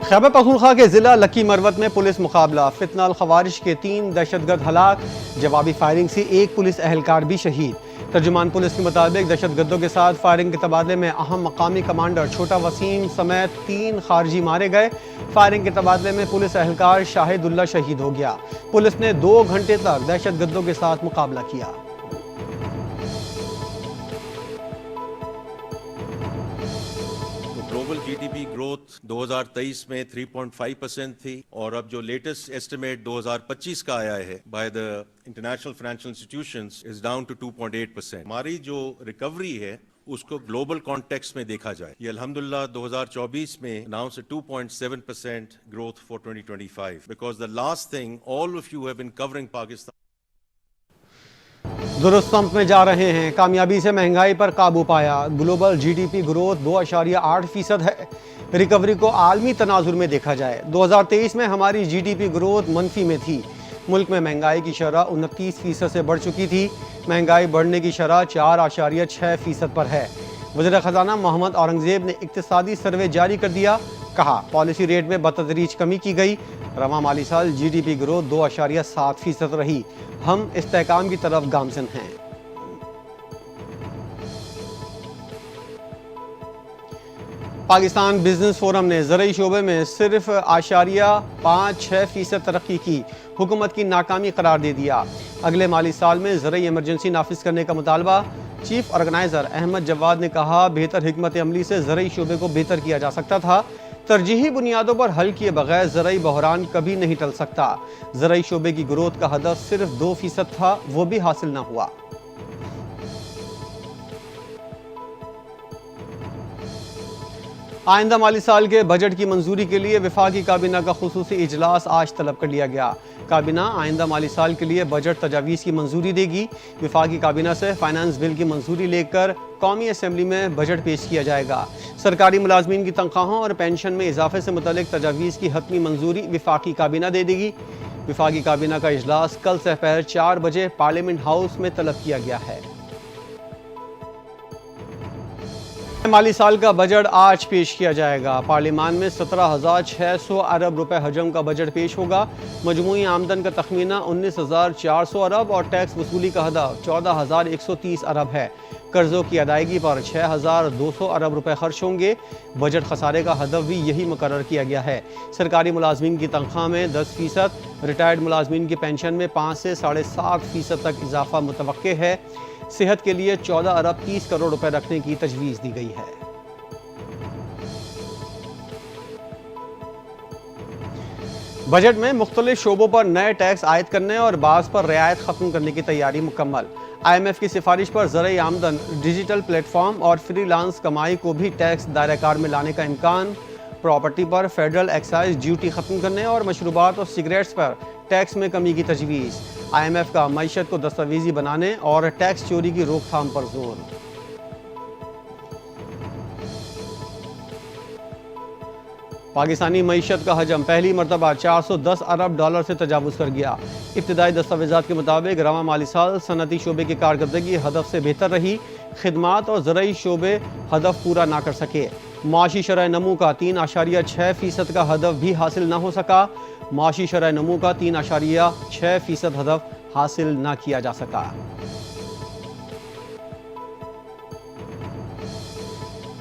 خیبر پختونخوا کے ضلع لکی مروت میں پولیس مقابلہ، فتنہ الخوارج کے 3 دہشت گرد ہلاک، جوابی فائرنگ سے 1 پولیس اہلکار بھی شہید۔ ترجمان پولیس کے مطابق دہشت گردوں کے ساتھ فائرنگ کے تبادلے میں اہم مقامی کمانڈر چھوٹا وسیم سمیت 3 خارجی مارے گئے۔ فائرنگ کے تبادلے میں پولیس اہلکار شاہد اللہ شہید ہو گیا۔ پولیس نے 2 گھنٹے تک دہشت گردوں کے ساتھ مقابلہ کیا۔ Global G D P growth 2023 میں 3.5% تھی، اور اب جو لیٹسٹ ایسٹیمیٹ 2025 کا آیا ہے by the international financial institutions is down to 2.8%۔ ہماری جو ریکوری ہے اس کو گلوبل کانٹیکسٹ میں دیکھا جائے، یہ الحمدللہ 2024 میں announce 2.7% growth for 2025 because the last thing all of you have been covering Pakistan. درست سمت میں جا رہے ہیں، کامیابی سے مہنگائی پر قابو پایا، global G D P growth 2.8% ہے۔ ریکوری کو عالمی تناظر میں دیکھا جائے، 2023 میں ہماری جی ڈی پی گروتھ منفی میں تھی۔ ملک میں مہنگائی کی شرح 29% سے بڑھ چکی تھی، مہنگائی بڑھنے کی شرح 4.6% پر ہے۔ وزیر خزانہ محمد اورنگزیب نے اقتصادی سروے جاری کر دیا، کہا پالیسی ریٹ میں بتدریج کمی کی گئی، رواں مالی سال جی ڈی پی گروتھ 2.7% رہی، ہم استحکام کی طرف گامزن ہیں۔ پاکستان بزنس فورم نے زرعی شعبے میں صرف 0.56% ترقی کی، حکومت کی ناکامی قرار دے دیا۔ اگلے مالی سال میں زرعی ایمرجنسی نافذ کرنے کا مطالبہ، چیف آرگنائزر احمد جواد نے کہا بہتر حکمت عملی سے زرعی شعبے کو بہتر کیا جا سکتا تھا، ترجیحی بنیادوں پر حل کیے بغیر زرعی بحران کبھی نہیں ٹل سکتا۔ زرعی شعبے کی گروتھ کا ہدف صرف 2% تھا، وہ بھی حاصل نہ ہوا۔ آئندہ مالی سال کے بجٹ کی منظوری کے لیے وفاقی کابینہ کا خصوصی اجلاس آج طلب کر لیا گیا۔ کابینہ آئندہ مالی سال کے لیے بجٹ تجاویز کی منظوری دے گی۔ وفاقی کابینہ سے فائنانس بل کی منظوری لے کر قومی اسمبلی میں بجٹ پیش کیا جائے گا۔ سرکاری ملازمین کی تنخواہوں اور پینشن میں اضافے سے متعلق تجاویز کی حتمی منظوری وفاقی کابینہ دے دے گی۔ وفاقی کابینہ کا اجلاس کل سحر 4 بجے پارلیمنٹ ہاؤس میں طلب کیا گیا ہے۔ مالی سال کا بجٹ آج پیش کیا جائے گا۔ پارلیمان میں 17,600 ارب روپے حجم کا بجٹ پیش ہوگا۔ مجموعی آمدن کا تخمینہ 19,400 ارب اور ٹیکس وصولی کا ہدف 14,130 ارب ہے۔ قرضوں کی ادائیگی پر 6,200 ارب روپے خرچ ہوں گے۔ بجٹ خسارے کا ہدف بھی یہی مقرر کیا گیا ہے۔ سرکاری ملازمین کی تنخواہ میں 10%، ریٹائرڈ ملازمین کی پینشن میں 5 سے 7.5% تک اضافہ متوقع ہے۔ صحت کے لیے 14 ارب 30 کروڑ روپے رکھنے کی تجویز دی گئی ہے۔ بجٹ میں مختلف شعبوں پر نئے ٹیکس عائد کرنے اور بعض پر رعایت ختم کرنے کی تیاری مکمل۔ آئی ایم ایف کی سفارش پر زرعی آمدن، ڈیجیٹل پلیٹ فارم اور فری لانس کمائی کو بھی ٹیکس دائرہ کار میں لانے کا امکان۔ پراپرٹی پر فیڈرل ایکسائز ڈیوٹی ختم کرنے اور مشروبات اور سگریٹس پر ٹیکس میں کمی کی تجویز۔ آئی ایم ایف کا معیشت کو دستاویزی بنانے اور ٹیکس چوری کی روک تھام پر زور۔ پاکستانی معیشت کا حجم پہلی مرتبہ 410 ارب ڈالر سے تجاوز کر گیا۔ ابتدائی دستاویزات کے مطابق رواں مالی سال صنعتی شعبے کی کارکردگی ہدف سے بہتر رہی، خدمات اور زرعی شعبے ہدف پورا نہ کر سکے۔ معاشی شرح نمو کا 3.6% کا ہدف بھی حاصل نہ ہو سکا۔ معاشی شرح نمو کا 3.6% ہدف حاصل نہ کیا جا سکا۔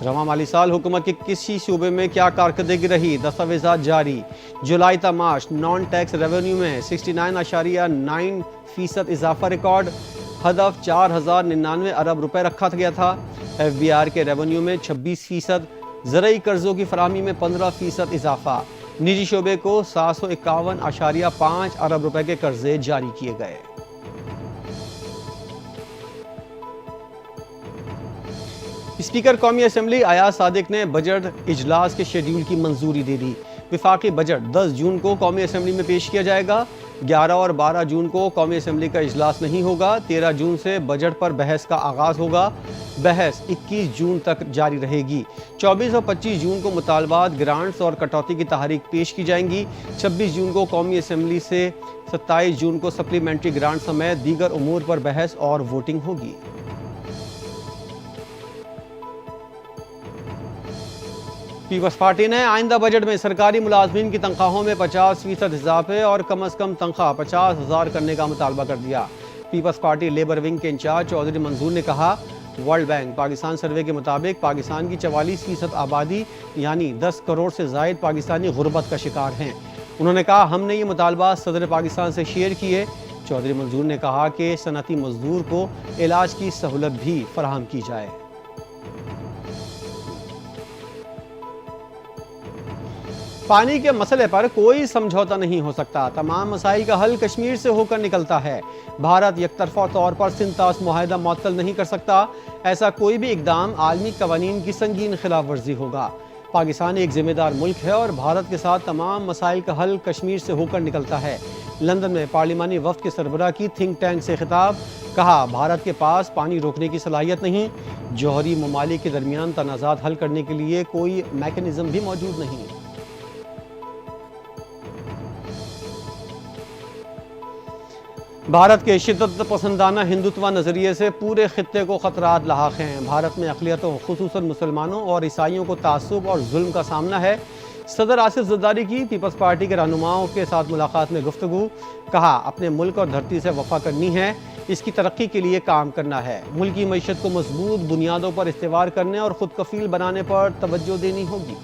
رواں مالی سال حکومت کے کسی شعبے میں کیا کارکردگی رہی، دستاویزات جاری۔ جولائی تا مارچ نان ٹیکس ریونیو میں 69.9% اضافہ ریکارڈ، ہدف 4,099 ارب روپے رکھا گیا تھا۔ ایف بی آر کے ریونیو میں 26%، زرعی قرضوں کی فراہمی میں 15% اضافہ۔ نجی شعبے کو 751.5 ارب روپے کے قرضے جاری کیے گئے۔ اسپیکر قومی اسمبلی ایاز صادق نے بجٹ اجلاس کے شیڈیول کی منظوری دے دی۔ وفاقی بجٹ 10 جون کو قومی اسمبلی میں پیش کیا جائے گا۔ 11 اور 12 جون کو قومی اسمبلی کا اجلاس نہیں ہوگا۔ 13 جون سے بجٹ پر بحث کا آغاز ہوگا۔ بحث 21 جون تک جاری رہے گی۔ 24 اور 25 جون کو مطالبات، گرانٹس اور کٹوتی کی تحریک پیش کی جائیں گی۔ 26 جون کو قومی اسمبلی سے 27 جون کو سپلیمنٹری گرانٹ سمیت دیگر امور پر بحث اور ووٹنگ ہوگی۔ پیپلز پارٹی نے آئندہ بجٹ میں سرکاری ملازمین کی تنخواہوں میں 50% اضافے اور کم از کم تنخواہ 50,000 کرنے کا مطالبہ کر دیا۔ پیپلز پارٹی لیبر ونگ کے انچارج چودھری منظور نے کہا، ورلڈ بینک پاکستان سروے کے مطابق پاکستان کی 44% آبادی یعنی 10 کروڑ سے زائد پاکستانی غربت کا شکار ہیں۔ انہوں نے کہا، ہم نے یہ مطالبات صدر پاکستان سے شیئر کیے۔ چودھری منظور نے کہا کہ صنعتی مزدور کو علاج کی سہولت بھی فراہم کی جائے۔ پانی کے مسئلے پر کوئی سمجھوتا نہیں ہو سکتا، تمام مسائل کا حل کشمیر سے ہو کر نکلتا ہے۔ بھارت یک طرفہ طور پر سندھ طاس معاہدہ معطل نہیں کر سکتا، ایسا کوئی بھی اقدام عالمی قوانین کی سنگین خلاف ورزی ہوگا۔ پاکستان ایک ذمہ دار ملک ہے اور بھارت کے ساتھ تمام مسائل کا حل کشمیر سے ہو کر نکلتا ہے۔ لندن میں پارلیمانی وفد کے سربراہ کی تھنک ٹینک سے خطاب، کہا بھارت کے پاس پانی روکنے کی صلاحیت نہیں، جوہری ممالک کے درمیان تنازعات حل کرنے کے لیے کوئی میکانزم بھی موجود نہیں۔ بھارت کے شدت پسندانہ ہندوتوا نظریے سے پورے خطے کو خطرات لاحق ہیں۔ بھارت میں اقلیتوں خصوصاً مسلمانوں اور عیسائیوں کو تعصب اور ظلم کا سامنا ہے۔ صدر آصف زرداری کی پیپلز پارٹی کے رہنماؤں کے ساتھ ملاقات میں گفتگو، کہا اپنے ملک اور دھرتی سے وفا کرنی ہے، اس کی ترقی کے لیے کام کرنا ہے، ملکی معیشت کو مضبوط بنیادوں پر استوار کرنے اور خود کفیل بنانے پر توجہ دینی ہوگی۔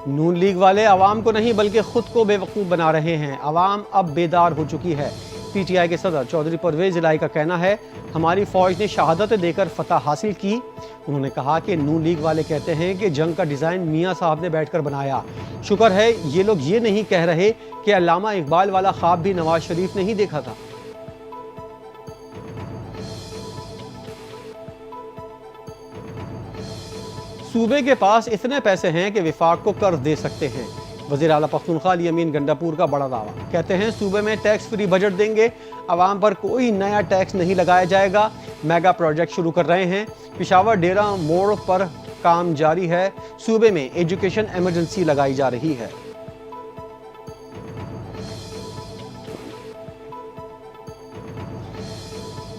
نون لیگ والے عوام کو نہیں بلکہ خود کو بے وقوف بنا رہے ہیں، عوام اب بیدار ہو چکی ہے۔ پی ٹی آئی کے صدر چودھری پرویز الہی کا کہنا ہے، ہماری فوج نے شہادتیں دے کر فتح حاصل کی۔ انہوں نے کہا کہ نون لیگ والے کہتے ہیں کہ جنگ کا ڈیزائن میاں صاحب نے بیٹھ کر بنایا، شکر ہے یہ لوگ یہ نہیں کہہ رہے کہ علامہ اقبال والا خواب بھی نواز شریف نے ہی دیکھا تھا۔ صوبے کے پاس اتنے پیسے ہیں کہ وفاق کو قرض دے سکتے ہیں، وزیر اعلیٰ پختونخوا علی امین گنڈاپور کا بڑا دعویٰ، کہتے ہیں صوبے میں ٹیکس فری بجٹ دیں گے، عوام پر کوئی نیا ٹیکس نہیں لگایا جائے گا، میگا پروجیکٹ شروع کر رہے ہیں، پشاور ڈیرہ موڑ پر کام جاری ہے، صوبے میں ایجوکیشن ایمرجنسی لگائی جا رہی ہے۔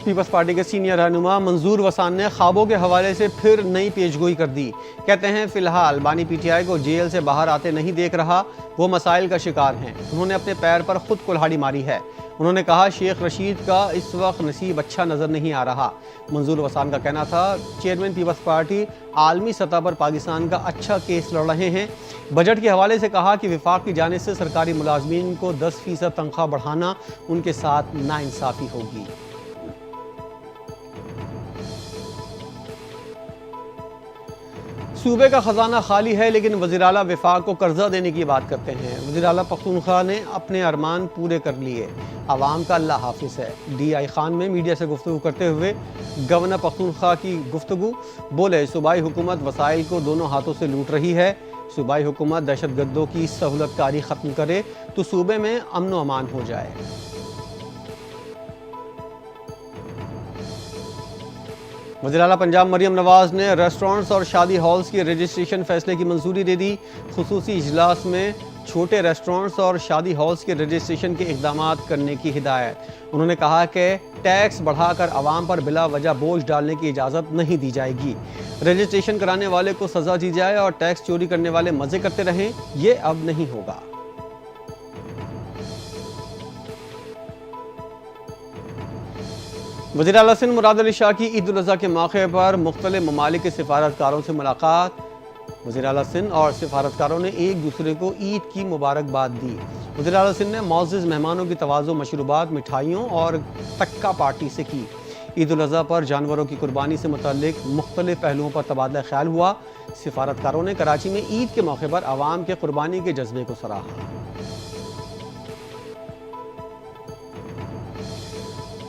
پیپلز پارٹی کے سینئر رہنما منظور وسان نے خوابوں کے حوالے سے پھر نئی پیش گوئی کر دی، کہتے ہیں فی الحال بانی پی ٹی آئی کو جیل سے باہر آتے نہیں دیکھ رہا، وہ مسائل کا شکار ہیں، انہوں نے اپنے پیر پر خود کلہاڑی ماری ہے۔ انہوں نے کہا شیخ رشید کا اس وقت نصیب اچھا نظر نہیں آ رہا۔ منظور وسان کا کہنا تھا چیئرمین پیپلز پارٹی عالمی سطح پر پاکستان کا اچھا کیس لڑ رہے ہیں۔ بجٹ کے حوالے سے کہا کہ وفاق کی جانب سے سرکاری ملازمین کو 10% تنخواہ بڑھانا ان کے ساتھ ناانصافی ہوگی۔ صوبے کا خزانہ خالی ہے لیکن وزیر اعلیٰ وفاق کو قرضہ دینے کی بات کرتے ہیں۔ وزیر اعلیٰ پختونخوا نے اپنے ارمان پورے کر لیے، عوام کا اللہ حافظ ہے۔ ڈی آئی خان میں میڈیا سے گفتگو کرتے ہوئے گورنر پختونخوا کی گفتگو، بولے صوبائی حکومت وسائل کو دونوں ہاتھوں سے لوٹ رہی ہے، صوبائی حکومت دہشت گردوں کی سہولت کاری ختم کرے تو صوبے میں امن و امان ہو جائے۔ وزیر اعلیٰ پنجاب مریم نواز نے ریسٹورنٹس اور شادی ہالز کی رجسٹریشن فیصلے کی منظوری دے دی، خصوصی اجلاس میں چھوٹے ریسٹورنٹس اور شادی ہالز کے رجسٹریشن کے اقدامات کرنے کی ہدایت۔ انہوں نے کہا کہ ٹیکس بڑھا کر عوام پر بلا وجہ بوجھ ڈالنے کی اجازت نہیں دی جائے گی، رجسٹریشن کرانے والے کو سزا دی جائے اور ٹیکس چوری کرنے والے مزے کرتے رہیں، یہ اب نہیں ہوگا۔ وزیر اعلیٰ سندھ مراد علی شاہ کی عید الاضحیٰ کے موقع پر مختلف ممالک کے سفارتکاروں سے ملاقات، وزیر اعلیٰ سندھ اور سفارتکاروں نے ایک دوسرے کو عید کی مبارکباد دی۔ وزیر اعلیٰ سندھ نے معزز مہمانوں کی تواضع مشروبات، مٹھائیوں اور تکہ پارٹی سے کی۔ عید الاضحیٰ پر جانوروں کی قربانی سے متعلق مختلف پہلوؤں پر تبادلہ خیال ہوا۔ سفارتکاروں نے کراچی میں عید کے موقع پر عوام کے قربانی کے جذبے کو سراہا۔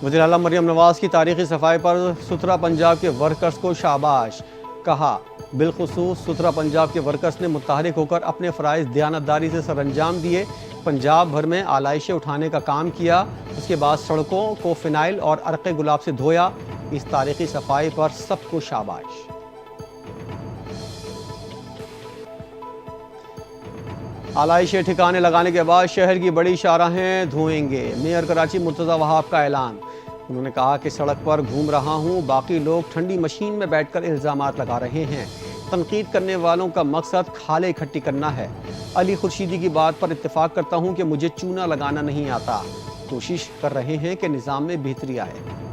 وزیر اعلیٰ مریم نواز کی تاریخی صفائی پر ستھرا پنجاب کے ورکرز کو شاباش، کہا بالخصوص ستھرا پنجاب کے ورکرز نے متحرک ہو کر اپنے فرائض دیانتداری سے سر انجام دیے، پنجاب بھر میں آلائشیں اٹھانے کا کام کیا، اس کے بعد سڑکوں کو فنائل اور عرق گلاب سے دھویا۔ اس تاریخی صفائی پر سب کو شاباش۔ آلائشیں ٹھکانے لگانے کے بعد شہر کی بڑی شاہراہیں دھوئیں گے، میئر کراچی مرتضی وہاب کا اعلان۔ انہوں نے کہا کہ سڑک پر گھوم رہا ہوں، باقی لوگ ٹھنڈی مشین میں بیٹھ کر الزامات لگا رہے ہیں۔ تنقید کرنے والوں کا مقصد کھالیں اکٹھی کرنا ہے۔ علی خورشیدی کی بات پر اتفاق کرتا ہوں کہ مجھے چونا لگانا نہیں آتا۔ کوشش کر رہے ہیں کہ نظام میں بہتری آئے۔